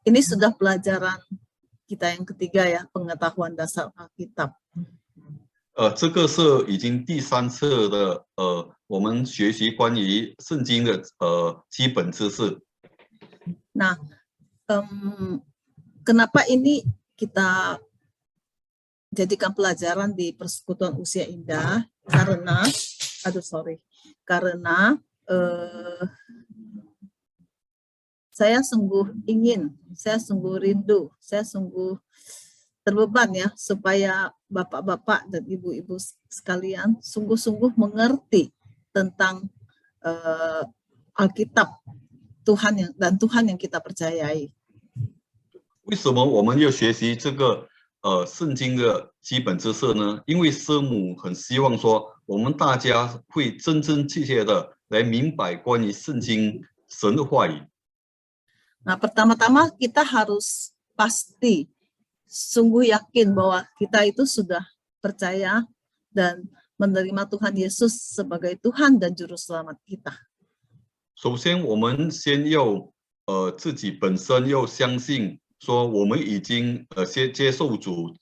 ini sudah pelajaran kita yang ketiga ya, pengetahuan dasar Alkitab. 这个是已经第3次的我们学习关于圣经的基本知识。 Nah, kenapa ini kita jadikan pelajaran di persekutuan usia indah? Karena, karena saya sungguh ingin, saya sungguh rindu, saya sungguh terbeban ya, supaya bapak-bapak dan ibu-ibu sekalian sungguh-sungguh mengerti tentang Alkitab Tuhan dan Tuhan yang kita percayai. 为什么我们要学习这个圣经的基本知识呢？因为师母很希望说，我们大家会真真切切的来明白关于圣经神的话语。 Nah, pertama-tama kita harus pasti sungguh yakin bahwa kita itu sudah percaya dan menerima Tuhan Yesus sebagai Tuhan dan Juru Selamat kita. 首先，我们先要自己本身要相信，说我们已经先接受主，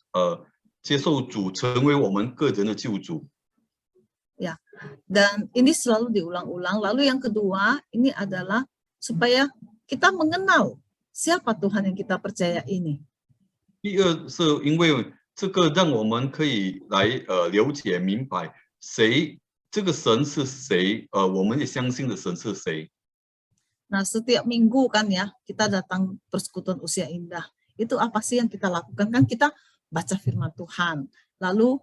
成为我们个人的救主。 Ya, dan ini selalu diulang-ulang. Lalu yang kedua, ini adalah supaya kita mengenal siapa Tuhan yang kita percaya ini. 第二是因为这个让我们可以来了解明白谁这个神是谁，我们也相信的神是谁。 Nah, setiap minggu kan ya, kita datang persekutuan usia indah. Itu apa sih yang kita lakukan? Kan kita baca firman Tuhan. Lalu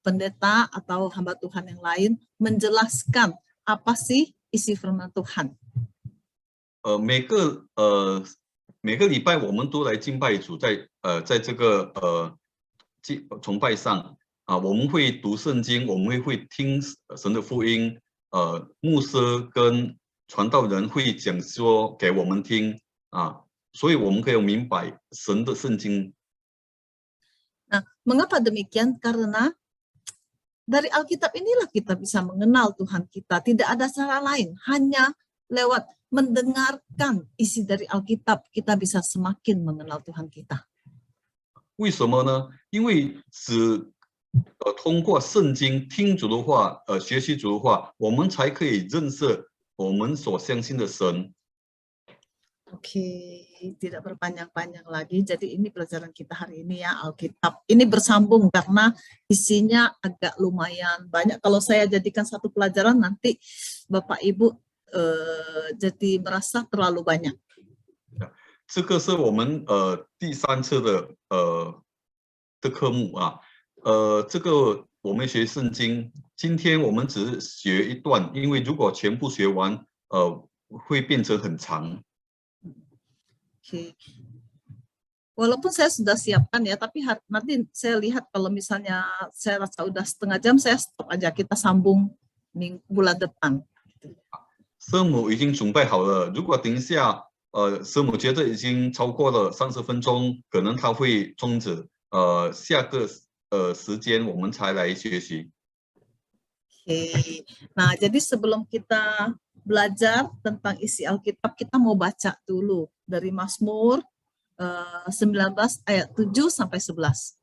pendeta atau hamba Tuhan yang lain menjelaskan apa sih isi firman Tuhan. 每个礼拜我们都来敬拜主，在这个崇拜上我们会读圣经，我们会听神的福音，牧师跟传道人会讲说给我们听所以我们可以明白神的圣经。 Nah, mengapa demikian? Karena dari Alkitab inilah kita bisa mengenal Tuhan kita. Tidak ada cara lain, hanya lewat mendengarkan isi dari Alkitab kita bisa semakin mengenal Tuhan kita. 为什么呢？因为只通过圣经听主的话，学习主的话，我们才可以认识我们所相信的神。 Oke, tidak berpanjang-panjang lagi. Jadi ini pelajaran kita hari ini ya, Alkitab. Ini bersambung karena isinya agak lumayan banyak. Kalau saya jadikan satu pelajaran nanti Bapak Ibu jadi merasa terlalu banyak. 这个是我们第3次的科目这个我们学圣经，今天我们只是学一段，因为如果全部学完会变成很长。 Oke. Walaupun saya sudah siapkan ya, tapi nanti saya lihat kalau misalnya saya rasa udah setengah jam, saya stop aja, kita sambung bulan depan. 师母已经准备好了，如果等一下师母觉得已经超过了30分钟，可能他会终止，下个时间我们才来学习。 Oke. Nah, jadi sebelum kita belajar tentang isi Alkitab, kita mau baca dulu dari Mazmur 19 ayat 7 sampai 11.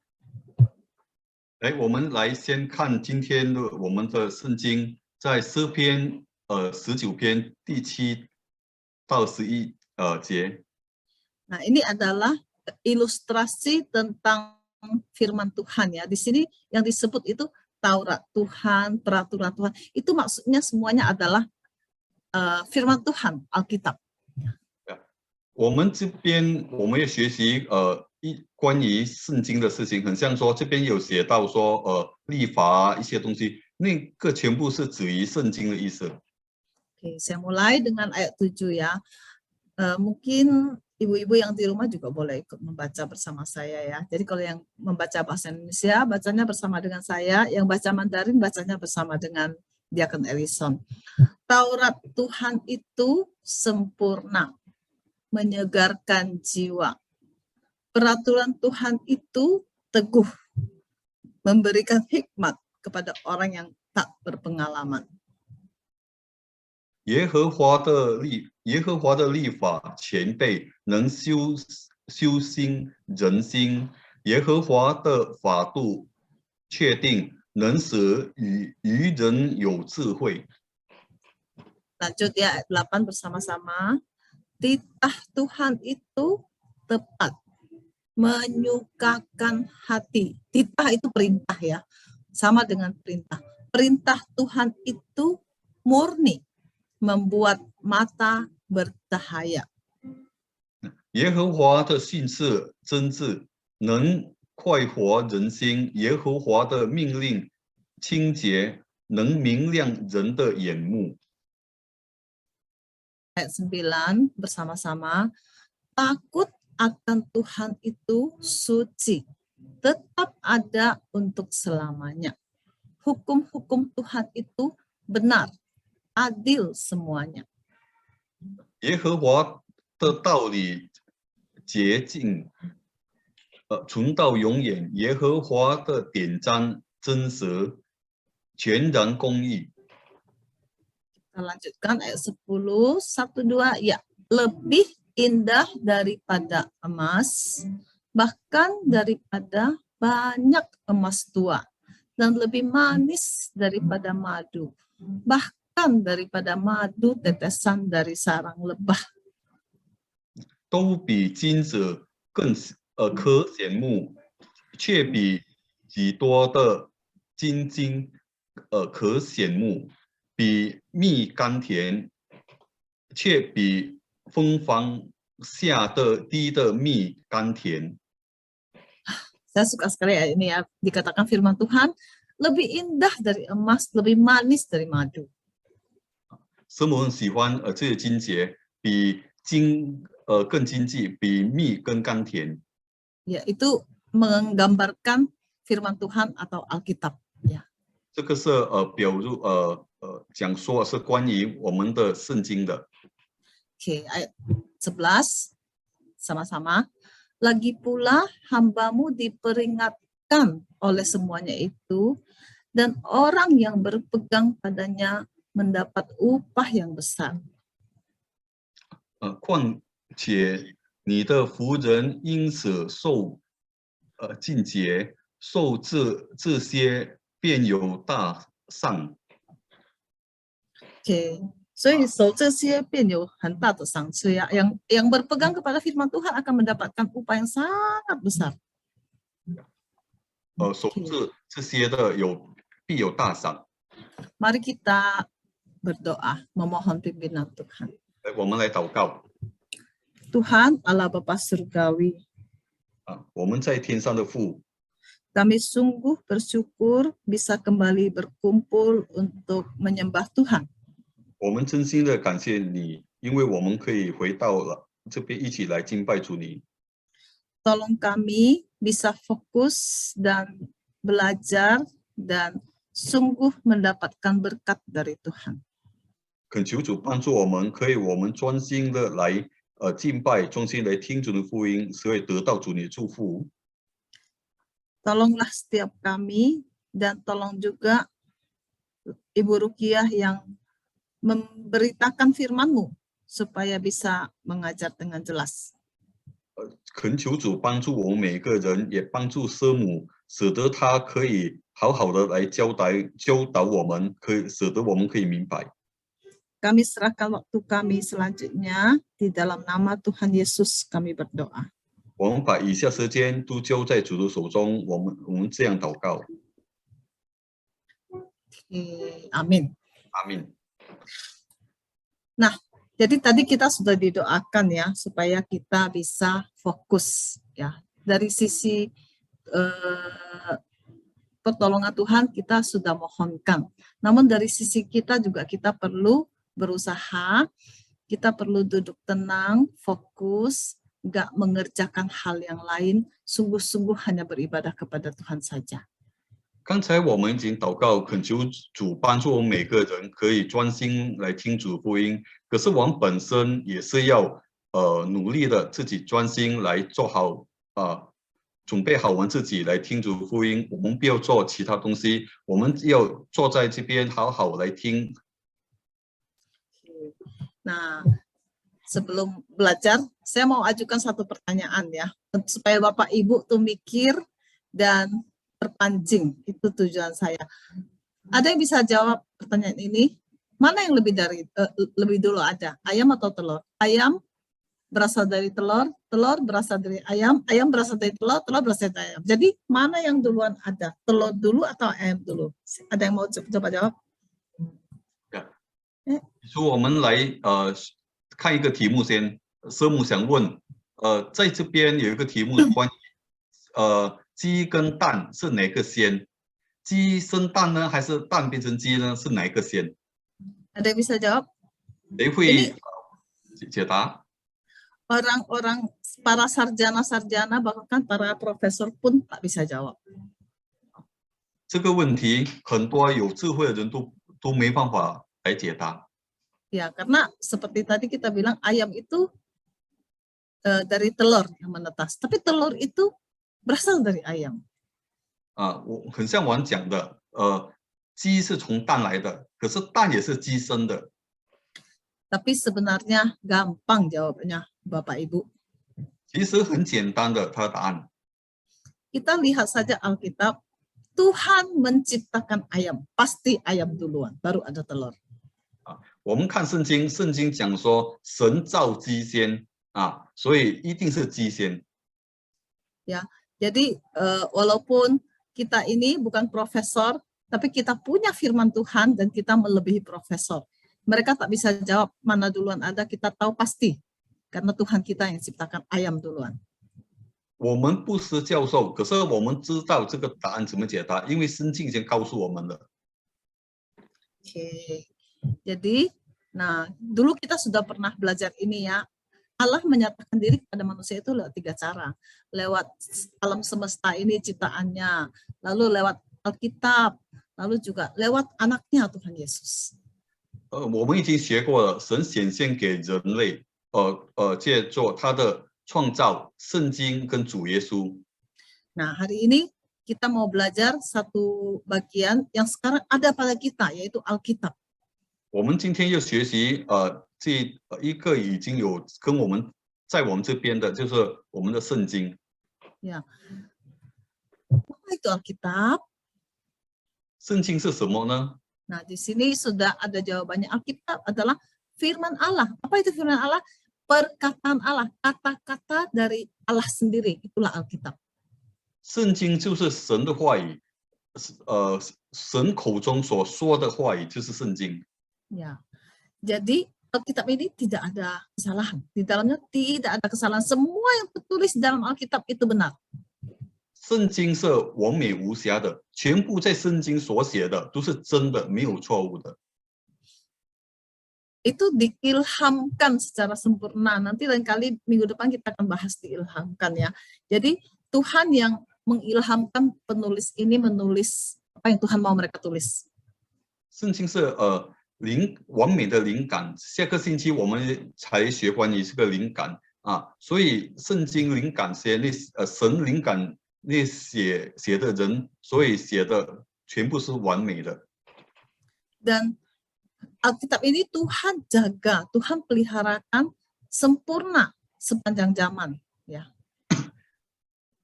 我们来先看今天的我们的圣经，在诗篇19篇第7到11节。 Nah, ini adalah ilustrasi tentang firman Tuhan ya. Di sini yang disebut itu Taurat Tuhan, peraturan Tuhan. Itu maksudnya semuanya adalah firman Tuhan, Alkitab. 我们这边我们也学习关于圣经的事情，很像说这边有写到说律法一些东西，那个全部是指于圣经的意思。 Oke, saya mulai dengan ayat 7 ya. Mungkin ibu-ibu yang di rumah juga boleh ikut membaca bersama saya ya. Jadi kalau yang membaca bahasa Indonesia, bacanya bersama dengan saya. Yang baca Mandarin, bacanya bersama dengan Diakon Ellison. Taurat Tuhan itu sempurna, menyegarkan jiwa. Peraturan Tuhan itu teguh, memberikan hikmat kepada orang yang tak berpengalaman. 耶和华耶和华的律法全备，能修心人心。耶和华的法度确定，能使愚人有智慧。 Lanjut ya ayat 8 bersama-sama. Titah Tuhan itu tepat, menyukakan hati. Titah itu perintah ya, sama dengan perintah. Perintah Tuhan itu murni, membuat mata bercahaya. 耶和华的信是真挚，能快活人心。耶和华的命令清洁，能明亮人的眼目。 Ayat 9 bersama-sama. Takut akan Tuhan itu suci, tetap ada untuk selamanya. Hukum-hukum Tuhan itu benar, adil semuanya. 耶和华的道理洁净，存到永远。耶和华的典章真实，全然公义。 Kita lanjutkan ayat 10, 1, 2, ya. Lebih indah daripada emas, bahkan daripada banyak emas tua, dan lebih manis daripada madu, bahkan daripada madu tetesan dari sarang lebah. 都比金子更可显目，却比许多的金晶可显目，比蜜甘甜，却比蜂房下的滴的蜜甘甜。 Saya suka sekali ya ini ya, dikatakan firman Tuhan lebih indah dari emas, lebih manis dari madu. 所以我很喜欢这些经节，比金更经济，比蜜更甘甜。 Ya, itu menggambarkan firman Tuhan atau Alkitab. Ya. 这个是表入讲说是关于我们的圣经的。 Oke, ayat 11 sama-sama. Lagi pula hambamu diperingatkan oleh semuanya itu, dan orang yang berpegang padanya mendapat upah yang besar. 况且你的仆人因此受禁节，受这些便有大赏。 Oke, 所以守这些便有很大的赏赐ya. Yang berpegang kepada firman Tuhan akan mendapatkan upah yang sangat besar. 守这些的必有大赏。 Mari kita berdoa, memohon pimpinan Tuhan. 我们来祷告。 Tuhan Allah Bapa Surgawi, 我们在天上的父， kami sungguh bersyukur bisa kembali berkumpul untuk menyembah Tuhan. 我们真心的感谢你，因为我们可以回到了这边一起来敬拜主你。 Tolong kami bisa fokus dan belajar dan sungguh mendapatkan berkat dari Tuhan. 恳求主帮助我们，我们专心的来敬拜，专心来听主的福音，所以得到主你的祝福。 Tolonglah setiap kami dan tolong juga Ibu Rukiah yang memberitakan firman-Mu supaya bisa mengajar dengan jelas. 恳求主帮助我们每个人，也帮助师母，使得他可以好好的来教导我们，使得我们可以明白。 Kami serahkan waktu kami selanjutnya di dalam nama Tuhan Yesus kami berdoa. 我们把以下时间都交在主的手中，我们这样祷告。 Amin. Amin. Nah, jadi tadi kita sudah didoakan ya supaya kita bisa fokus ya. Dari sisi pertolongan Tuhan kita sudah mohonkan. Namun dari sisi kita juga kita perlu berusaha, kita perlu duduk tenang, fokus, nggak mengerjakan hal yang lain, sungguh-sungguh hanya beribadah kepada Tuhan saja. 刚才我们已经祷告，恳求主帮助我们每个人可以专心来听主福音。可是我们本身也是要努力的自己专心来做好准备好我们自己来听主福音。我们不要做其他东西，我们要坐在这边好好来听。 Nah, sebelum belajar, saya mau ajukan satu pertanyaan ya, supaya Bapak Ibu tuh mikir dan terpancing, itu tujuan saya. Ada yang bisa jawab pertanyaan ini? Mana yang lebih dulu ada, ayam atau telur? Ayam berasal dari telur, telur berasal dari ayam, ayam berasal dari telur, telur berasal dari ayam. Jadi mana yang duluan ada? Telur dulu atau ayam dulu? Ada yang mau coba jawab? 所以我们来看一个题目先。师母想问，在这边有一个题目关于鸡跟蛋是哪个先？鸡生蛋呢，还是蛋变成鸡呢？是哪一个先？ Ada yang bisa jawab? 谁会解答？ Orang-orang para sarjana-sarjana bahkan para profesor pun tak bisa jawab. 这个问题很多有智慧的人都没办法来解答。 Ya, karena seperti tadi kita bilang ayam itu dari telur yang menetas, tapi telur itu berasal dari ayam. 我很像我讲的，鸡是从蛋来的，可是蛋也是鸡生的。 Tapi sebenarnya gampang jawabannya, Bapak Ibu. 其实很简单的，它的答案。 Kita lihat saja Alkitab, Tuhan menciptakan ayam, pasti ayam duluan, baru ada telur. 我们看圣经，圣经讲说神造鸡先所以一定是鸡先。 Ya, jadi walaupun kita ini bukan profesor, tapi kita punya firman Tuhan dan kita melebihi profesor. Mereka tak bisa jawab mana duluan ada, kita tahu pasti. Karena Tuhan kita yang ciptakan ayam duluan. 我们不是教授，可是我们知道这个答案怎么解答，因为圣经已经告诉我们了。 Oke. Jadi, nah dulu kita sudah pernah belajar ini ya. Allah menyatakan diri kepada manusia itu lewat 3 cara. Lewat alam semesta ini ciptaannya, lalu lewat Alkitab, lalu juga lewat anaknya Tuhan Yesus. 我们已经学过了，神显现给人类，借助他的创造、圣经跟主耶稣。 Nah, hari ini kita mau belajar satu bagian yang sekarang ada pada kita, yaitu Alkitab. 我们今天又学习这一个已经有跟我们在我们这边的，就是我们的圣经。 Ya. Apa itu Alkitab? 圣经是什么呢？ Nah, di sini sudah ada jawabannya. Alkitab adalah firman Allah. Apa itu firman Allah? Perkataan Allah, kata-kata dari Allah sendiri. Itulah Alkitab. 圣经就是神的话语，神口中所说的话语就是圣经。 Ya. Jadi Alkitab ini tidak ada kesalahan. Di dalamnya tidak ada kesalahan. Semua yang tertulis dalam Alkitab itu benar. 圣经是完美无瑕的，全部在圣经所写的都是真的，没有错误的。 Itu diilhamkan secara sempurna. Nanti lain kali minggu depan kita akan bahas diilhamkan ya. Jadi Tuhan yang mengilhamkan penulis ini menulis apa yang Tuhan mau mereka tulis. 圣经是完美的灵感。下个星期我们才学关于这个灵感所以圣经灵感写神灵感那写的人，所以写的全部是完美的。 Dan Alkitab ini Tuhan jaga, Tuhan peliharakan sempurna sepanjang zaman ya.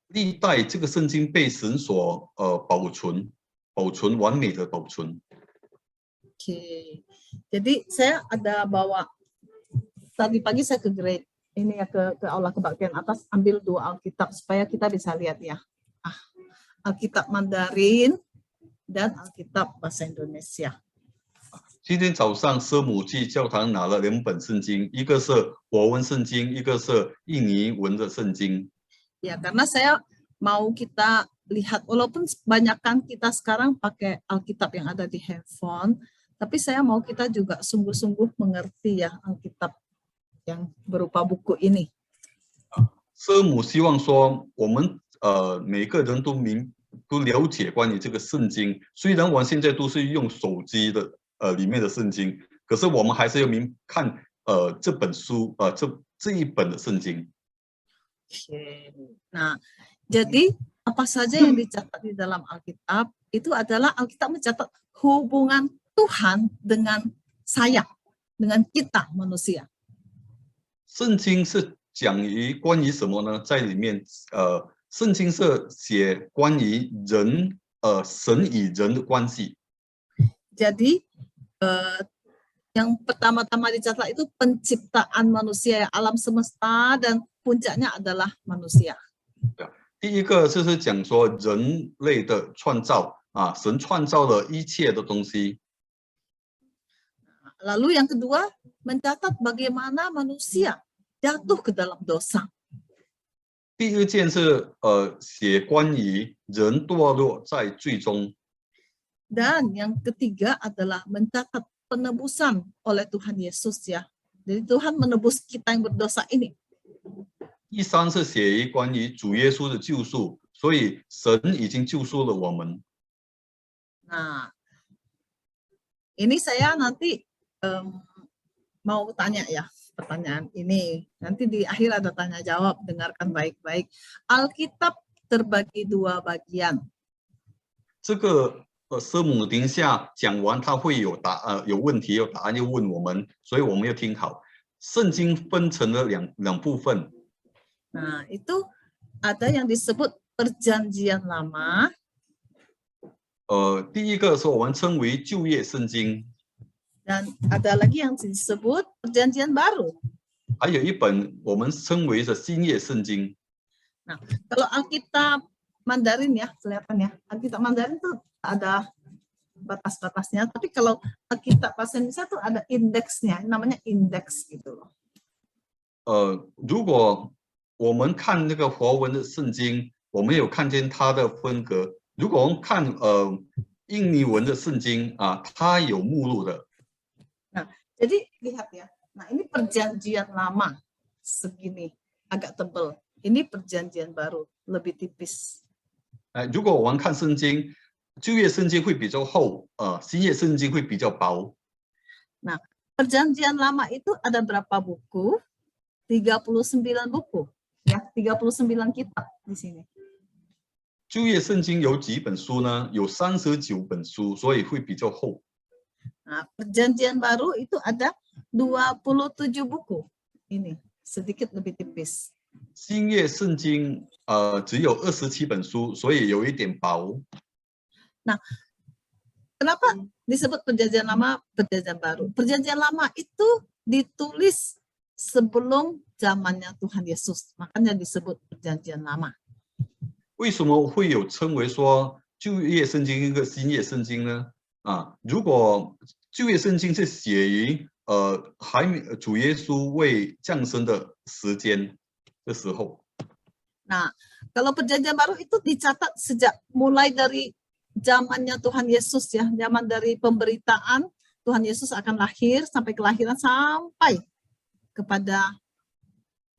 历代这个圣经被神所保存完美的保存。 Oke. Jadi saya ada bawa tadi pagi saya ke grade ini ya ke aula kebaktian atas ambil 2 Alkitab supaya kita bisa lihat ya. Alkitab Mandarin dan Alkitab bahasa Indonesia. 今天早上师母去教堂拿了2本圣经，一个是国文圣经，一个是印尼文的圣经。 Ya, karena saya mau kita lihat walaupun kebanyakan kita sekarang pakai Alkitab yang ada di handphone, tapi saya mau kita juga sungguh-sungguh mengerti ya Alkitab yang berupa buku ini. 师母希望说，我们每个人都了解关于这个圣经。虽然我们现在都是用手机的里面的圣经，可是我们还是要看这本书这一本的圣经。 Nah, jadi apa saja yang dicatat di dalam Alkitab itu adalah Alkitab mencatat hubungan Tuhan dengan saya, dengan kita manusia. 圣经是讲于关于什么呢？在里面，圣经是写关于人，神与人的关系。 Jadi yang pertama-tama dicatat itu penciptaan manusia, alam semesta, dan puncaknya adalah manusia. 第一个就是讲说人类的创造啊，神创造了一切的东西。 Lalu yang kedua, mencatat bagaimana manusia jatuh ke dalam dosa. 第二件是写关于人堕落在罪中。 Dan yang ketiga adalah mencatat penebusan oleh Tuhan Yesus ya. Jadi Tuhan menebus kita yang berdosa ini. 第三是写于关于主耶稣的救赎，所以神已经救赎了我们。 Nah, ini saya nanti mau tanya ya pertanyaan ini. Nanti di akhir ada tanya jawab, dengarkan baik-baik. Alkitab terbagi dua bagian. 这个师母等一下讲完，他会有有问题有答案，又问我们，所以我们要听好。圣经分成了两部分。 Nah, itu ada yang disebut Perjanjian Lama. 第一个是我们称为旧约圣经， Dan ada lagi yang disebut Perjanjian Baru. 还有一本我们称为的新约圣经。 Nah, kalau Alkitab Mandarin ya, kelihatan ya. Alkitab Mandarin tuh ada batas-batasnya, tapi kalau Alkitab bahasa Indonesia tuh ada indeksnya, namanya indeks gitu loh. 如果我们看那个华文的圣经，我们有看见它的分隔。如果我们看印尼文的圣经啊，它有目录的。 Nah, jadi lihat ya. Nah, ini Perjanjian Lama segini, agak tebal. Ini Perjanjian Baru, lebih tipis. 如果我们看圣经，旧约圣经会比较厚，新约圣经会比较薄。 Nah, Perjanjian Lama itu ada berapa buku? 39 buku. Ya, 39 kitab di sini. 旧约圣经有几本书呢？有39本书，所以会比较厚。 Nah, Perjanjian Baru itu ada 27 buku. Ini sedikit lebih tipis. 新约圣经只有27本书，所以有一点薄。 Nah, kenapa disebut Perjanjian Lama, Perjanjian Baru? Perjanjian Lama itu ditulis sebelum zamannya Tuhan Yesus, makanya disebut Perjanjian Lama. 为什么会有称为说旧约圣经跟新约圣经呢？如果旧约圣经是写于主耶稣未降生的时间的时候。 Nah, kalau Perjanjian Baru itu dicatat sejak mulai dari zamannya Tuhan Yesus ya, zaman dari pemberitaan Tuhan Yesus akan lahir sampai kelahiran sampai kepada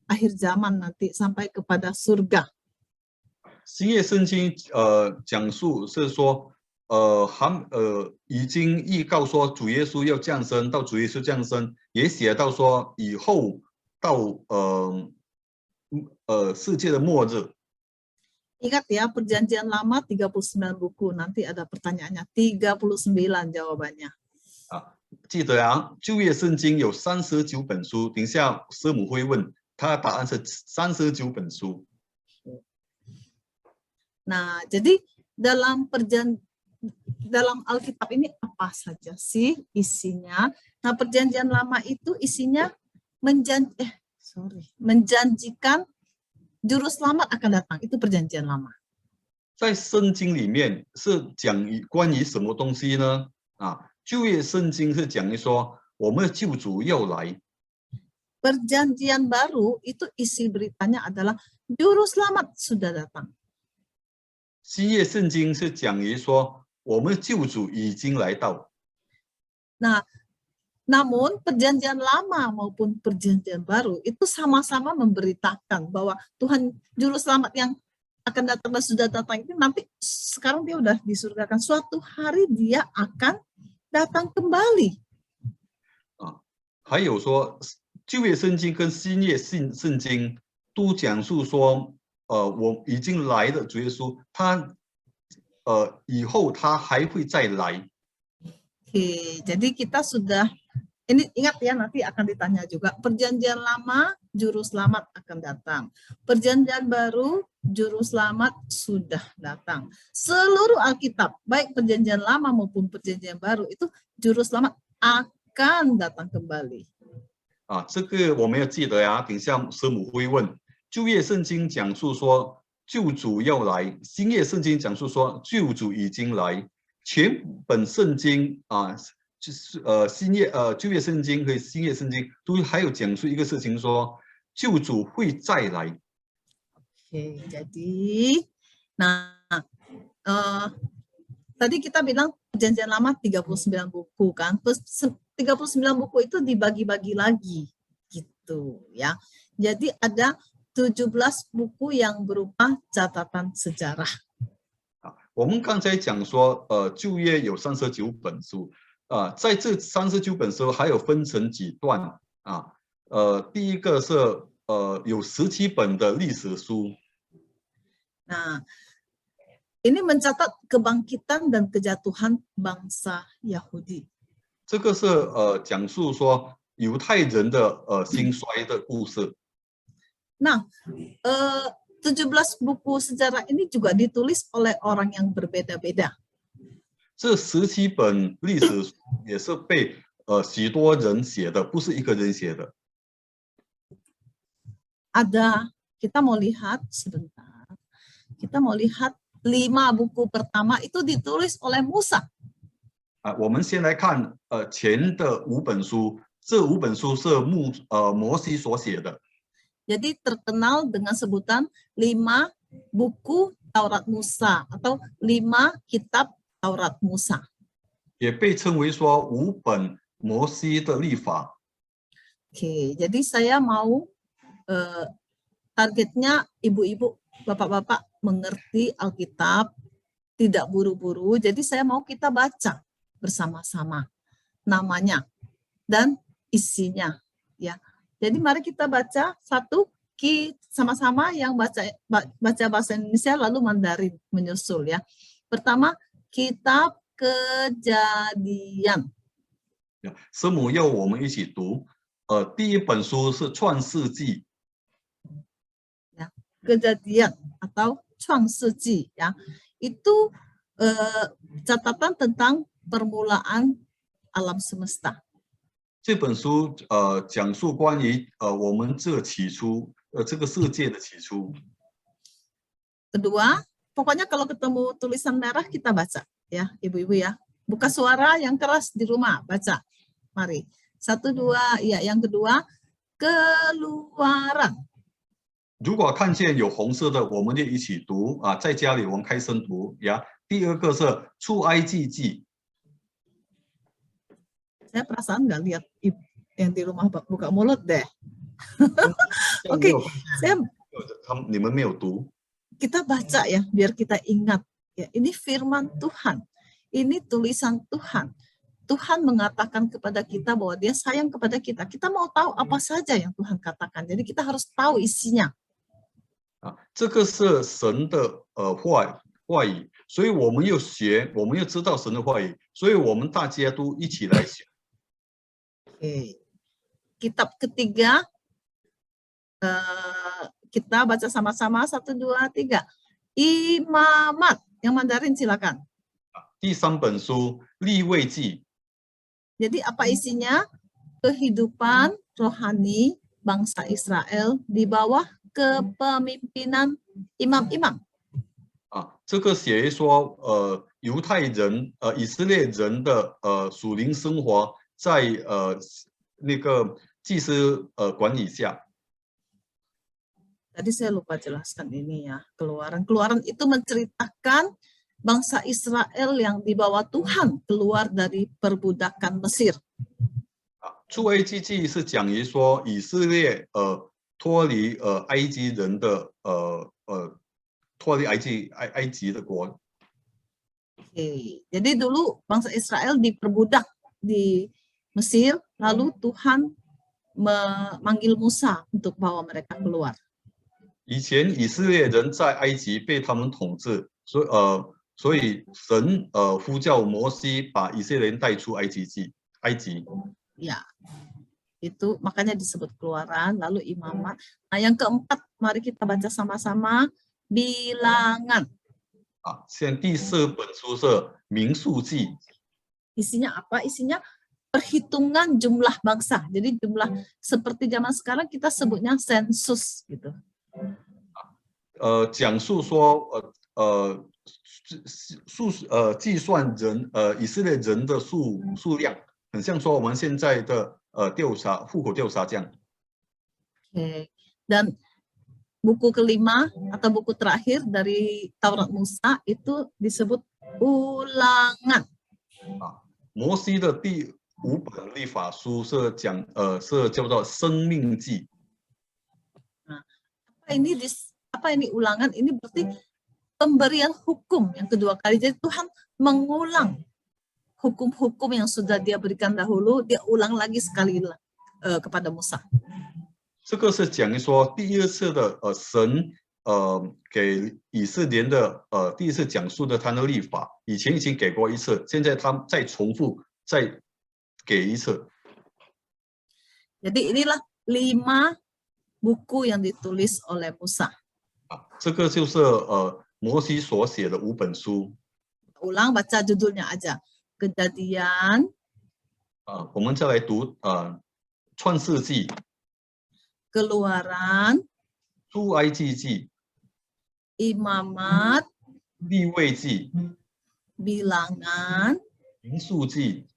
akhir zaman nanti, sampai kepada surga. 新约圣经讲述是说已经预告说主耶稣要降生，到主耶稣降生，也写到说以后到世界的末日。 Ingat ya, Perjanjian Lama 39 buku. Nanti ada pertanyaannya, 39 jawabannya. 记得啊，旧约圣经有39本书，等一下师母会问，他的答案是39本书。 Nah, jadi dalam Alkitab ini apa saja sih isinya? Nah, Perjanjian Lama itu isinya menjanjikan juru selamat akan datang. Itu Perjanjian Lama. 在圣经里面是讲关于什么东西呢？旧约圣经是讲说我们的救主要来。 Perjanjian Baru itu isi beritanya adalah juru selamat sudah datang. 新约圣经是讲于说我们的救主已经来到。 Nah, namun Perjanjian Lama maupun Perjanjian Baru itu sama-sama memberitakan bahwa Tuhan Juru Selamat yang akan datang dan sudah datang itu nanti sekarang dia udah disurgakan. Suatu hari dia akan datang kembali. 还有说旧约圣经跟新约圣经都讲述说我已经来的主耶稣，他以后他还会再来。 Oke, jadi kita sudah Ini ingat ya, nanti akan ditanya juga. Perjanjian lama, juru selamat akan datang. Perjanjian baru, juru selamat sudah datang. Seluruh Alkitab, baik perjanjian lama maupun perjanjian baru, itu juru selamat akan datang kembali. 这个我们要记得呀。等一下师母会问，旧约圣经讲述说救主要来，新约圣经讲述说救主已经来。全本圣经就是旧约圣经和新约圣经都还有讲述一个事情，说救主会再来。Oke, jadi, tadi kita bilang perjanjian lama 39 buku kan, 39 buku itu dibagi-bagi lagi gitu ya. Jadi ada 17 buku yang berupa catatan sejarah. 我们刚才讲说，旧约有39本书，在这39本书还有分成几段啊。第一个是有17本的历史书。Nah, ini mencatat kebangkitan dan kejatuhan bangsa Yahudi. 这个是讲述说犹太人的兴衰的故事。Nah, 17 buku sejarah ini juga ditulis oleh orang yang berbeda-beda. 这17本历史书也是被许多人写的，不是一个人写的。Ada, kita mau lihat sebentar. Kita mau lihat 5 buku pertama itu ditulis oleh Musa. 我们先来看前的5本书，这5本书是摩西所写的。 Jadi terkenal dengan sebutan 5 buku Taurat Musa atau 5 kitab Taurat Musa. 也被称为说5本摩西的律法。 Oke, jadi saya mau targetnya ibu-ibu, bapak-bapak mengerti Alkitab, tidak buru-buru. Jadi saya mau kita baca bersama-sama namanya dan isinya, ya. Jadi mari kita baca satu sama-sama yang baca bahasa Indonesia lalu Mandarin menyusul ya. Pertama, kitab Kejadian. 师母要我们一起读，第一本书是创世纪。 Ya, Kejadian atau 创世纪 ya. Itu catatan tentang permulaan alam semesta. 这本书讲述关于我们这起初这个世界的起初。 Kedua, pokoknya kalau ketemu tulisan merah kita baca ya, ibu-ibu ya. Buka suara yang keras di rumah, baca. Mari. 1, 2, ya. Yang kedua, Keluaran. 如果看见有红色的，我们就一起读啊，在家里我们开声读呀。第二个是出埃及记。 Saya perasaan nggak lihat yang di rumah buka mulut deh. Oke,你们没有读。 kita baca ya, biar kita ingat ya. Ini firman Tuhan, ini tulisan Tuhan. Tuhan mengatakan kepada kita bahwa Dia sayang kepada kita. Kita mau tahu apa saja yang Tuhan katakan. Jadi kita harus tahu isinya. 这个是神的话语，所以我们要学，我们要知道神的话语，所以我们大家都一起来学。 Oke. Kitab ketiga, kita baca sama-sama 1, 2, 3. Imamat. Yang Mandarin silakan. 第3本书利未记。 Jadi apa isinya? Kehidupan rohani bangsa Israel di bawah kepemimpinan imam-imam. 这个写说犹太人以色列人的属灵生活在那个祭司管理下。 Tadi saya lupa jelaskan ini ya, Keluaran. Keluaran itu menceritakan bangsa Israel yang dibawa Tuhan keluar dari perbudakan Mesir. 出埃及记是讲于说以色列脱离埃及人的脱离埃及的国。 Oke, jadi dulu bangsa Israel diperbudak di Mesir, lalu Tuhan memanggil Musa untuk bawa mereka keluar. 以前以色列人在埃及被他们统治，所以神呼叫摩西把以色列人带出埃及。Ya, itu makanya disebut keluaran, lalu imamat. Nah, yang keempat, mari kita baca sama-sama bilangan. 现在第4本书是民数记， Isinya apa? Isinya perhitungan jumlah bangsa. Jadi jumlah seperti zaman sekarang kita sebutnya sensus gitu. 讲述说计算人以色列人的数量，很像说我们现在的调查户口调查这样。 Oke. Dan buku kelima atau buku terakhir dari Taurat Musa itu disebut ulangan. 摩西的第5本律法书是是叫做生命记。 Nah, apa ini ulangan? Ini berarti pemberian hukum yang kedua kali. Jadi Tuhan mengulang hukum-hukum yang sudah dia berikan dahulu, dia ulang lagi sekali kepada Musa. 这个是讲说第2次的神给以色列人的第1次讲述的他的律法，以前已经给过一次，现在他再重复再给一次。 Jadi inilah 5 buku yang ditulis oleh Musa. 这个就是摩西所写的5本书。 Ulang baca judulnya aja. Kejadian, 我们再来读创世纪、 Keluaran, 出埃及记、 Imamat, 利未记、 Bilangan, 民数记、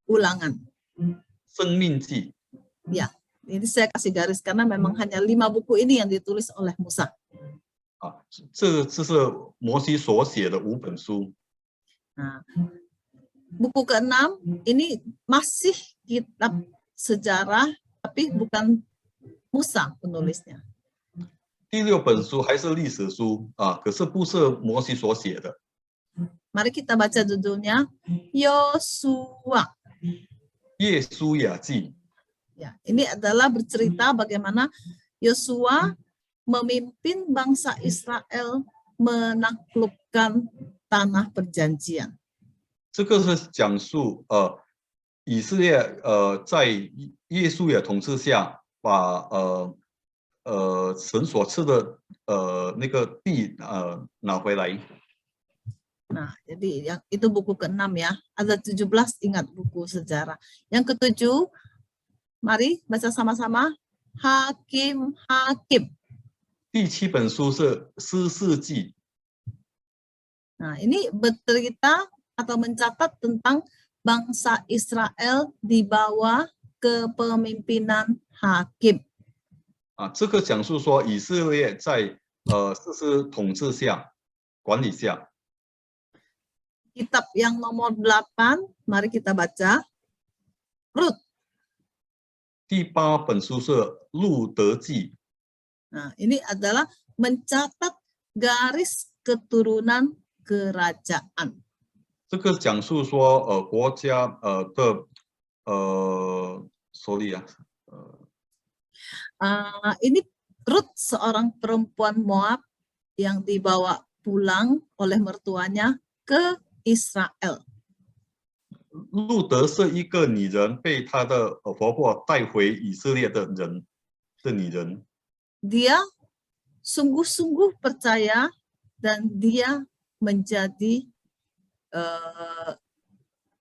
Ulangan. 生命记。 Ya, ini saya kasih garis karena memang hanya 5 buku ini yang ditulis oleh Musa. 这是摩西所写的5本书。 Nah, buku ke-6 ini masih kitab sejarah tapi bukan Musa penulisnya. 第6本书还是历史书可是不是摩西所写的。 Mari kita baca judulnya Yosua. 耶书亚记。 Ya, ini adalah bercerita bagaimana Yosua memimpin bangsa Israel menaklukkan tanah perjanjian. 这个是讲述以色列在耶稣亚统治下把神所赐的那个地拿回来。 Nah, jadi itu buku ke-6 ya. Ada 17, ingat buku sejarah. Yang ke-7, mari baca sama-sama Hakim-Hakim. 第7本书是士师记。 Nah, ini bercerita atau mencatat tentang bangsa Israel di bawah kepemimpinan hakim. 这个讲述说以色列在士师统治下管理下。 Kitab yang nomor 8, mari kita baca Rut. 第8本书是路德记。 Nah, ini adalah mencatat garis keturunan kerajaan. 这个讲述说国家的sorry ya. Ini Rut, seorang perempuan Moab yang dibawa pulang oleh mertuanya ke Israel. 路德是一个女人，被她的婆婆带回以色列的女人。 Dia sungguh-sungguh percaya dan dia menjadi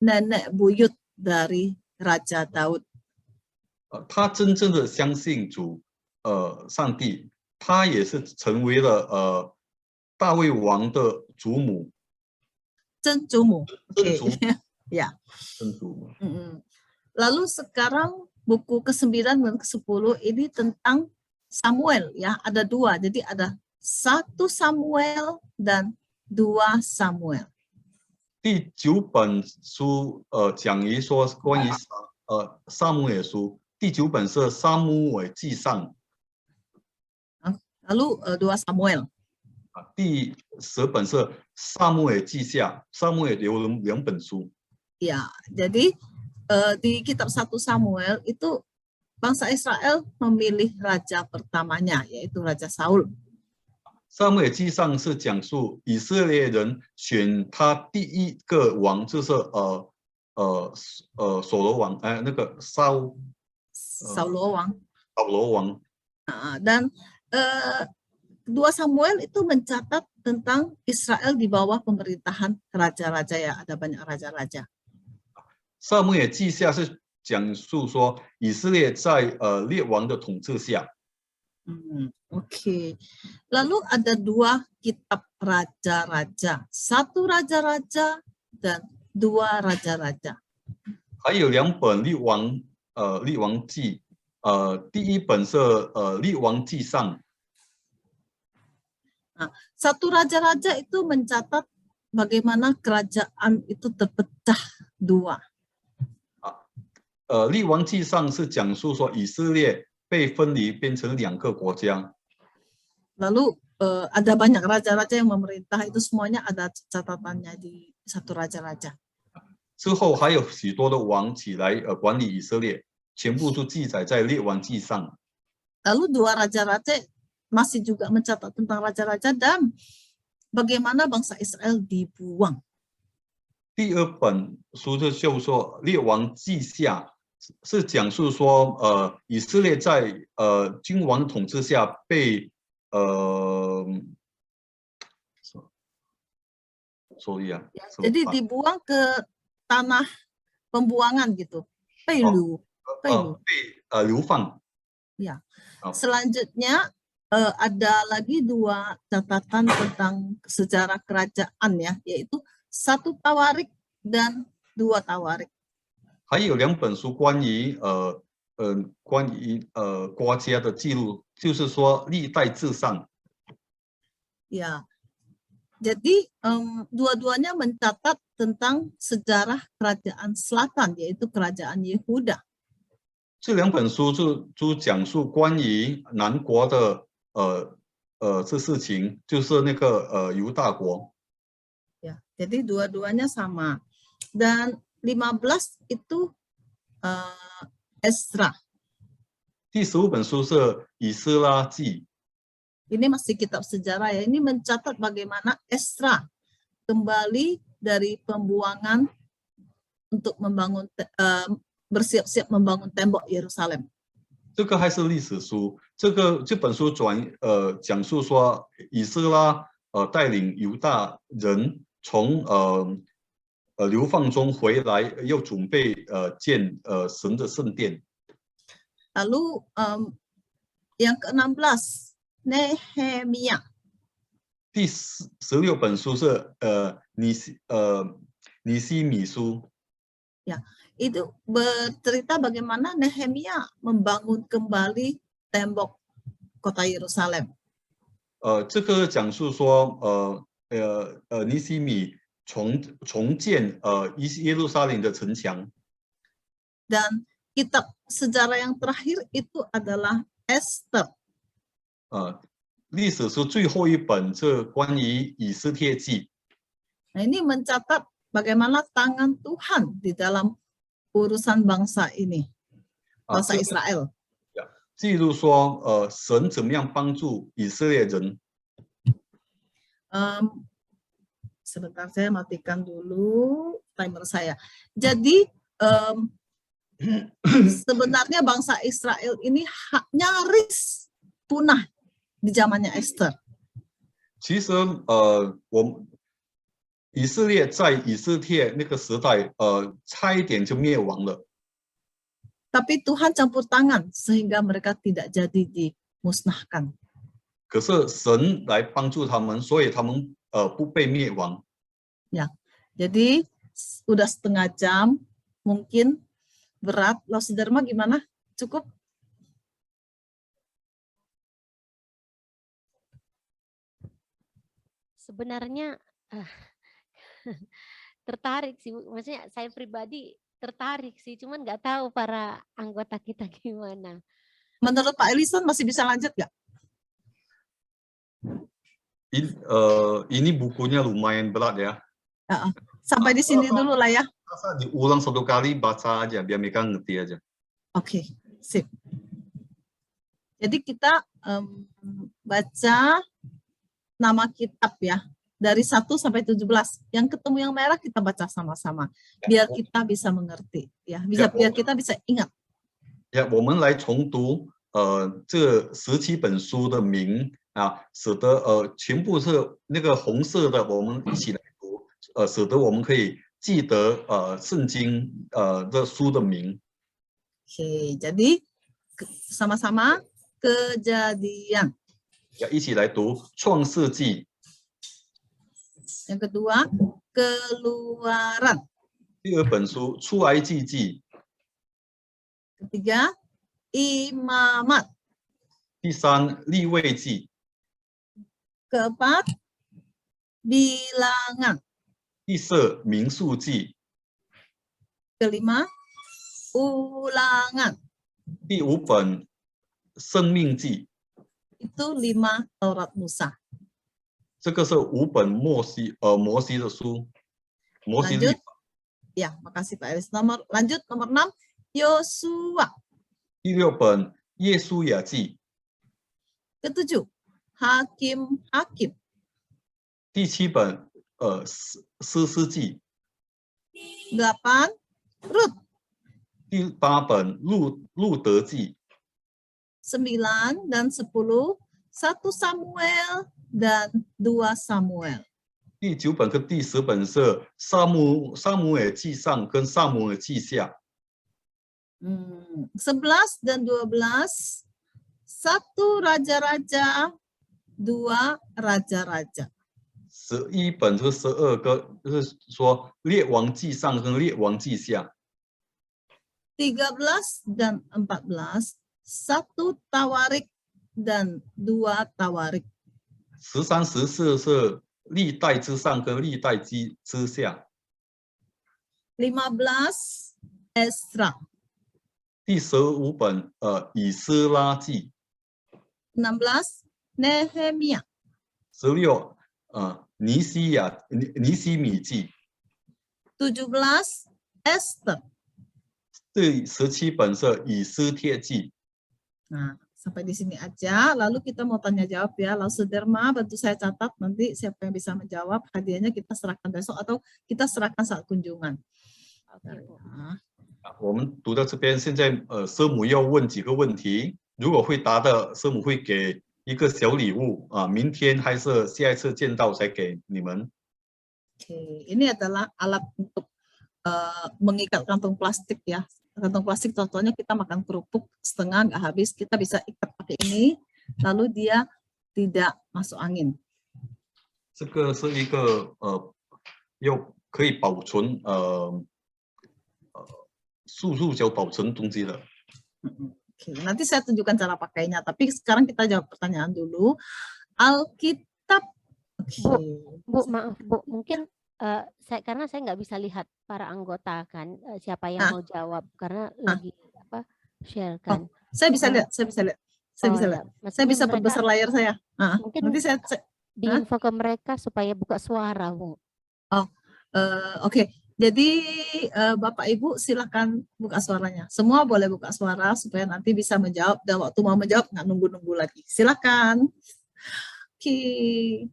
nenek buyut dari Raja Daud. 她真正的相信主，上帝，她也是成为了大卫王的祖母。 真祖母. 真祖母 Ya. 真祖母。 Lalu sekarang buku ke-9 dan ke-10 ini tentang Samuel ya, ada 2. Jadi ada 1 Samuel dan 2 Samuel. 第9本书讲于说关于撒母耳书，第9本是撒母耳记上。 Lalu 2 Samuel. 第10本是撒母耳记下，撒母耳留了2本书。 Ya, jadi di kitab 1 Samuel itu bangsa Israel memilih raja pertamanya, yaitu Raja Saul. 撒母耳记上是讲述以色列人选他第1个王，就是所罗王，那个扫罗王. 扫罗王。Dan 2 Samuel itu mencatat tentang Israel di bawah pemerintahan raja-raja ya, ada banyak raja-raja. 撒母耳记下是讲述说以色列在列王的统治下。Oke. Lalu ada 2 kitab raja-raja, 1 raja-raja dan 2 raja-raja. 还有2本列王记，第一本是列王记上。1 raja-raja itu mencatat bagaimana kerajaan itu terpecah 2. 列王记上是讲述说以色列被分离变成2个国家。Lalu ada banyak raja-raja yang memerintah, itu semuanya ada catatannya di 1 raja-raja. 之后还有许多的王起来管理以色列，全部都记载在列王记上。Lalu 2 raja-raja masih juga mencatat tentang raja-raja dan bagaimana bangsa Israel dibuang. 第2本书就说列王记下，是讲述说以色列在君王统治下被jadi dibuang ke tanah pembuangan gitu. 被流放。 Ya. Selanjutnya ada lagi 2 catatan tentang sejarah kerajaan ya, yaitu 1 Tawarik dan 2 Tawarik. 还有2本书关于国家的记录，就是说历代志上。 Ya. Jadi dua-duanya mencatat tentang sejarah kerajaan selatan, yaitu kerajaan Yehuda. 这2本书就讲述关于南国的这事情，就是那个犹大国。 Ya, jadi dua-duanya sama. Dan 15 itu Ezra. 第15本书是以斯拉记。 Ini masih kitab sejarah ya. Ini mencatat bagaimana Ezra kembali dari pembuangan untuk membangun bersiap-siap membangun tembok Yerusalem. 这个还是历史书，这本书讲述说以斯拉带领犹大人从流放中回来，又准备建神的圣殿。 Lalu yang ke-16 Nehemia. 第16本书是尼希米书。 Ya, itu bercerita bagaimana Nehemia membangun kembali tembok kota Yerusalem. 这个讲述说尼希米重建耶路撒冷的城墙。 Dan kitab sejarah yang terakhir itu adalah Esther. 历史书最后一本是关于以斯帖记。 Nah, ini mencatat bagaimana tangan Tuhan di dalam urusan bangsa ini, bangsa Israel. 记录说神怎么样帮助以色列人。 Sebentar, saya matikan dulu timer saya. Jadi sebenarnya bangsa Israel ini nyaris punah di zamannya Esther. 其实以色列在以斯帖那个时代差一点就灭亡了。 Tapi Tuhan campur tangan sehingga mereka tidak jadi dimusnahkan. 可是神来帮助他们，所以他们不被灭亡。 Ya, jadi udah setengah jam, mungkin berat. Lo Dharma gimana? Cukup? Sebenarnya tertarik sih, maksudnya saya pribadi tertarik sih, cuman nggak tahu para anggota kita gimana. Menurut Pak Elison masih bisa lanjut nggak? Ini bukunya lumayan berat ya. Sampai di sini dulu lah ya. Diulang 1 kali, baca aja biar mereka ngerti aja. Oke, sip. Jadi kita baca nama kitab ya. dari 1 sampai 17. Yang ketemu yang merah kita baca sama-sama biar kita bisa mengerti ya, biar kita bisa ingat. 我们来重读这17本书的名啊，使得全部是那个红色的，我们一起来读，使得我们可以记得圣经的书的名。 Oke, jadi sama-sama Kejadian. 一起来读创世纪。 Yang kedua, Keluaran. 第二本书出埃及记。 Ketiga, Imamat. 第三利未记。 Keempat, Bilangan. 第四民数记。 Kelima, Ulangan. 第五本生命记。 Itu 5 Taurat Musa. 这个是5本摩西的书。摩西律法。 Ya, makasih Pak Elis. Lanjut nomor 6, Yosua. 第6本耶书亚记。 Ketujuh, Hakim. 第7本士师记。 8, Rut. 第8本路德记。 9 dan 10, 1 Samuel dan 2 Samuel. 第9本跟第10本是撒母耳记上跟撒母耳记下。 11 dan 12, 1 Raja-Raja, 2 Raja-Raja. 11本和12个就是说列王记上跟列王记下。 13 dan 14, 1 Tawarik dan 2 Tawarik. 13、14是历代之上跟历代之下。 15 Ezra. 第15本以斯拉记。 16 Nehemia. 16尼西米记。 17 Esther. 第17本是以斯帖记。 Nah, sampai di sini aja. Lalu kita mau tanya jawab ya. Lalu Suderma bantu saya catat nanti siapa yang bisa menjawab. Hadiahnya kita serahkan besok atau kita serahkan saat kunjungan. Oke, Bu. 我们读到这边，现在师母要问几个问题，如果会答的，师母会给一个小礼物啊，明天还是下一次见到才给你们。 Oke, ini adalah alat untuk mengikat kantong plastik ya. Kantong plastik contohnya kita makan kerupuk setengah nggak habis, kita bisa ikat pakai ini, lalu dia tidak masuk angin. 这个是一个又可以保存塑胶保存东西的。 Oke, nanti saya tunjukkan cara pakainya, tapi sekarang kita jawab pertanyaan dulu. Alkitab. Oke. Bu, maaf Bu, mungkin karena saya nggak bisa lihat para anggota kan, siapa yang mau jawab karena lagi share kan. Saya bisa lihat. Saya bisa perbesar layar saya. Mungkin nanti saya diinfo ke mereka supaya buka suara, Bu. Oke. Jadi Bapak Ibu silakan buka suaranya. Semua boleh buka suara supaya nanti bisa menjawab dan waktu mau menjawab nggak nunggu-nunggu lagi. Silakan. Oke,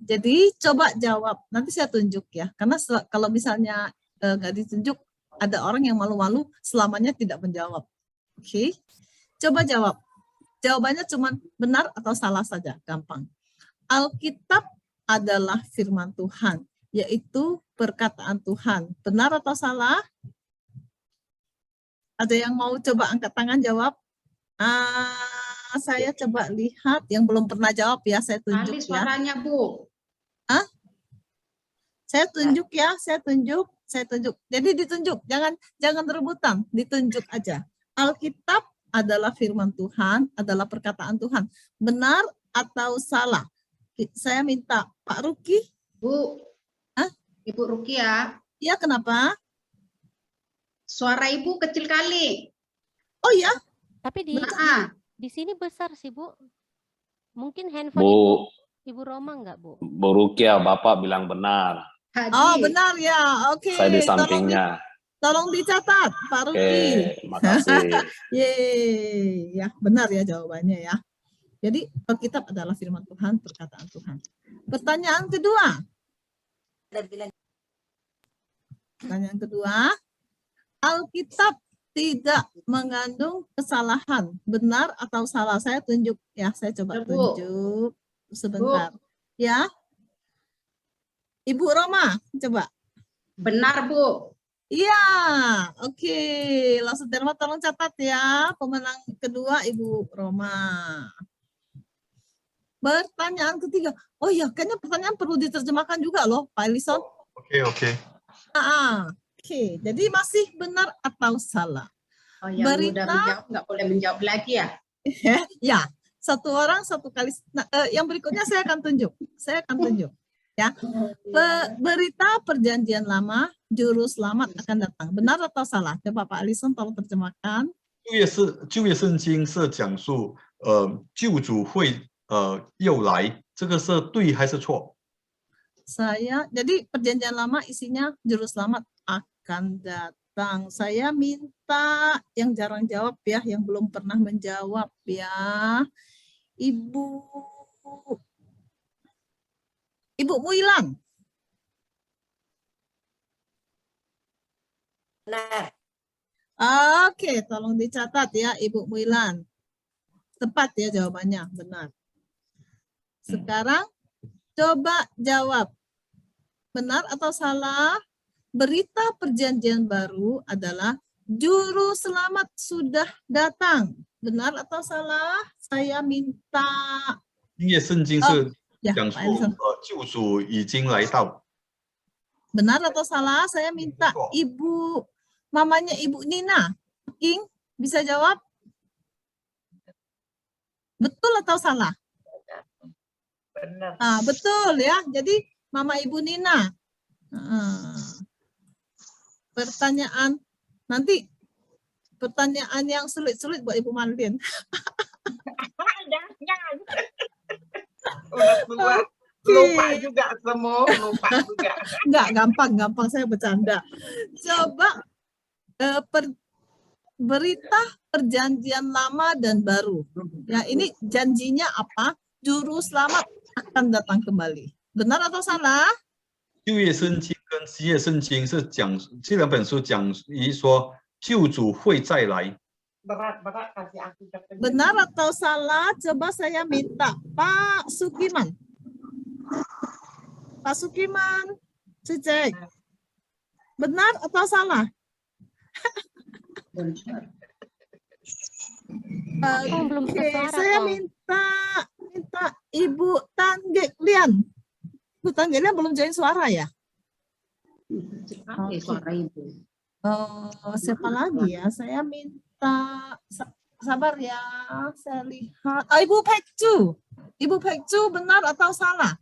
jadi coba jawab. Nanti saya tunjuk ya. Karena kalau misalnya nggak ditunjuk, ada orang yang malu-malu selamanya tidak menjawab. Oke, coba jawab. Jawabannya cuma benar atau salah saja, gampang. Alkitab adalah firman Tuhan, yaitu perkataan Tuhan. Benar atau salah? Ada yang mau coba angkat tangan jawab? Saya coba lihat yang belum pernah jawab ya, saya tunjuk ya. Suaranya Bu. Saya tunjuk ya, saya tunjuk. Jadi ditunjuk, jangan rebutan, ditunjuk aja. Alkitab adalah firman Tuhan, adalah perkataan Tuhan. Benar atau salah? Saya minta Pak Ruki. Bu. Ibu Rukia. Iya, kenapa? Suara Ibu kecil kali. Oh ya? Tapi di sini besar sih, Bu. Mungkin handphone Bu, Ibu Roma enggak, Bu? Bu Rukia, Bapak bilang benar. Haji. Oh, benar ya. Oke. Saya di sampingnya. Tolong dicatat, Pak Ruki. Oke, makasih. Yeay, ya benar ya jawabannya ya. Jadi Alkitab adalah firman Tuhan, perkataan Tuhan. Pertanyaan kedua. Pertanyaan kedua, Alkitab tidak mengandung kesalahan, benar atau salah? Saya tunjuk ya, saya coba Bu. tunjuk sebentar. Ya, Ibu Roma, coba. Benar, Bu. Iya, oke. Langsung Dharma tolong catat ya. Pemenang kedua Ibu Roma. Pertanyaan ketiga. Oh ya, kayaknya pertanyaan perlu diterjemahkan juga loh, Pak Elison. Oke. Oke, jadi masih benar atau salah? Oh, yang Berita- udah menjawab nggak boleh menjawab lagi ya? Ya, satu orang satu kali. Nah, yang berikutnya saya akan tunjuk. Ya, berita perjanjian lama, juru selamat akan datang. Benar atau salah? Coba Pak Alison tolong terjemahkan. 旧约圣经是讲述救主会又来，这个是对还是错？ Jadi perjanjian lama isinya juru selamat akan datang. Saya minta yang jarang jawab ya, yang belum pernah menjawab ya. Ibu Muilan. Benar. Oke, tolong dicatat ya Ibu Muilan. Tepat ya jawabannya, benar. Sekarang coba jawab. Benar atau salah? Berita perjanjian baru adalah juru selamat sudah datang. Benar atau salah? Saya minta. 新约圣经是 Ya, 讲 Pak 述 Alison. 救主已经来到。 Benar atau salah? Saya minta Ibu, mamanya Ibu Nina. King, bisa jawab? Betul atau salah? Benar. Betul ya. Jadi Mama Ibu Nina. Pertanyaan yang sulit-sulit buat Ibu Marlin. Jangan. Udah tua. Lupa juga semua, lupa juga. Enggak, gampang saya bercanda. Coba berita perjanjian lama dan baru. Ya, ini janjinya apa? Juru selamat akan datang kembali. Benar atau salah? 旧约圣经跟新约圣经是讲这两本书讲一说救主会再来。 Berat kasih aku katanya. Benar atau salah? Coba saya minta Pak Sukiman. Pak Sukiman, cek. Benar atau salah? Belum Oke, bersuara, saya Kong. minta Ibu Tan Gek Lian. Ibu Tan Gek Lian belum join suara ya? Suara Ibu. Siapa lagi ya? Saya minta sabar ya. Saya lihat. Ibu Pekcu. Ibu Pekcu benar atau salah?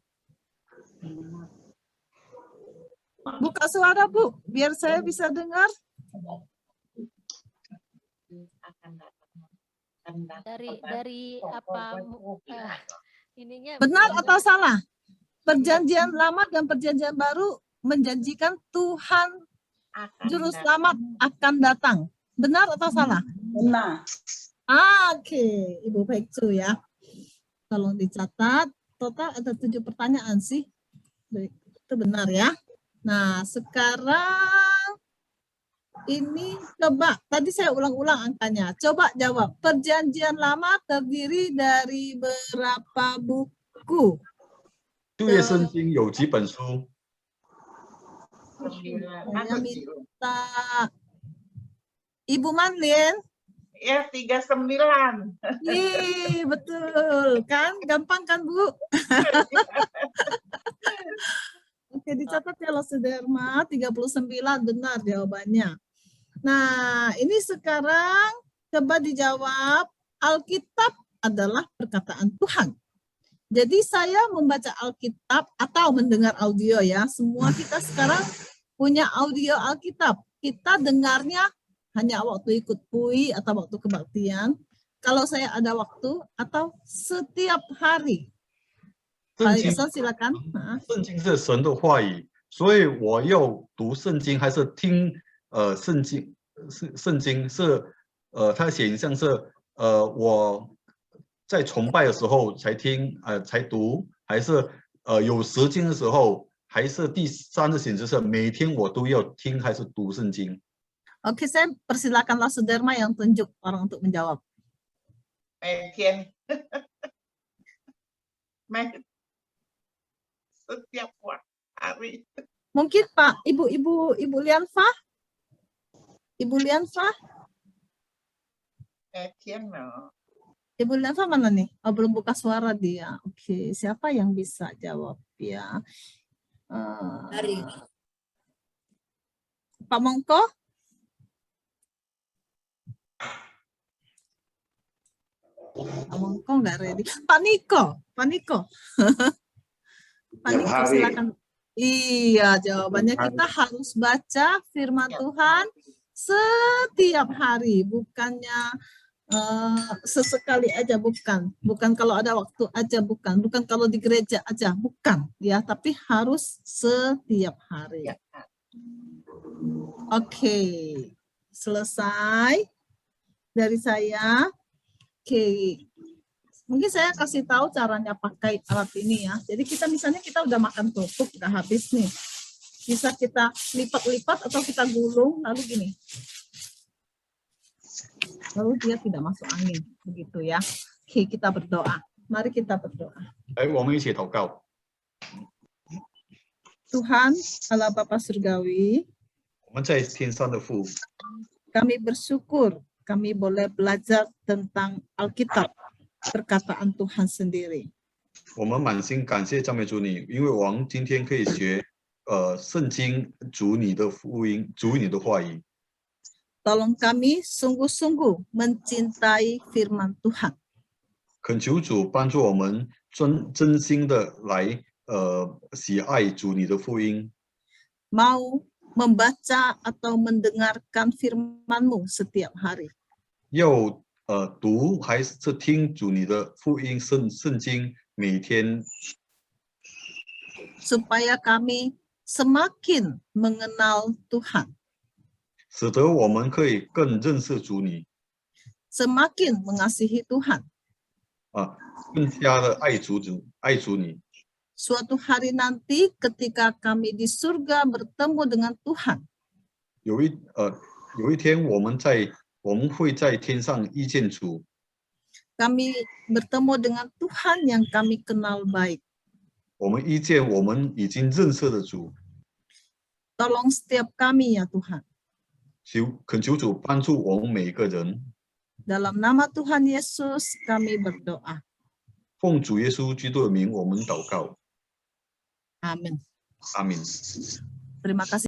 Buka suara Bu, biar saya bisa dengar. Dari apa ininya Benar atau salah? Perjanjian lama dan perjanjian baru menjanjikan Tuhan juru selamat akan datang. Benar atau salah? Benar. Oke, Ibu Pekcu ya. Tolong dicatat. Total ada 7 pertanyaan sih. Baik, itu benar ya. Nah, sekarang ini coba, tadi saya ulang-ulang angkanya. Coba jawab, perjanjian lama terdiri dari berapa buku? 旧约圣经有几本书？ Saya minta Ibu Manlin. Ya 39. Yeay, betul kan? Gampang kan, Bu? Oke, dicatat ya Losuderma, 39 benar jawabannya. Nah, ini sekarang coba dijawab, Alkitab adalah perkataan Tuhan. Jadi saya membaca Alkitab atau mendengar audio ya, semua kita sekarang punya audio Alkitab. Kita dengarnya hanya waktu ikut PUI atau waktu kebaktian. Kalau saya ada waktu atau setiap hari. Pak Alison silakan. 圣经是神的话语，所以我要读圣经还是听圣经？圣经是它显像是我在崇拜的时候才听才读，还是有时间的时候还是第三个选择是每天我都要听还是读圣经？ Oke, saya persilakanlah Sudarma yang tunjuk orang untuk menjawab. Mungkin. Setiap hari. Mungkin Pak, Ibu Lianfa? Ibu Lianfa? Mungkin no. Ibu Lianfa mana nih? Oh, belum buka suara dia. Oke, siapa yang bisa jawab ya? Pak Mongko? Pak Mongko nggak ready. Pak Niko. Pak Niko, Tiap hari. silakan. Iya, jawabannya kita harus baca firman Tuhan setiap hari, bukannya sesekali aja, bukan kalau ada waktu aja, bukan kalau di gereja aja, bukan ya, tapi harus setiap hari. Oke, selesai dari saya. Oke, mungkin saya kasih tahu caranya pakai alat ini ya. Jadi misalnya kita udah makan kerupuk, udah habis nih. Bisa kita lipat-lipat atau kita gulung, lalu gini. Lalu dia tidak masuk angin, begitu ya. Oke, kita berdoa. Mari kita berdoa. 我们一起祷告。 Tuhan, Allah Bapa Surgawi, 我们在天上的父， kami bersyukur kami boleh belajar tentang Alkitab, perkataan Tuhan sendiri. 我们满心感谢赞美主你，因为我们今天可以学圣经主你的福音，主你的话语。 Tolong kami sungguh-sungguh mencintai firman Tuhan. 恳求主帮助我们真心的来喜爱主你的福音， Mau membaca atau mendengarkan firman-Mu setiap hari. 要读还是听主你的福音圣经，每天 Supaya kami semakin mengenal Tuhan. 使得我们可以更认识主你 Semakin mengasihi Tuhan. 更加的爱主你。 Suatu hari nanti ketika kami di surga bertemu dengan Tuhan, 有一天我们会在天上遇见主， kami bertemu dengan Tuhan yang kami kenal baik. 我们遇见我们已经认识的主。 Tolong setiap kami ya Tuhan. 恳求主帮助我们每个人， Dalam nama Tuhan Yesus kami berdoa. 奉主耶稣基督的名，我们祷告， Amin. 阿门。 Terima kasih.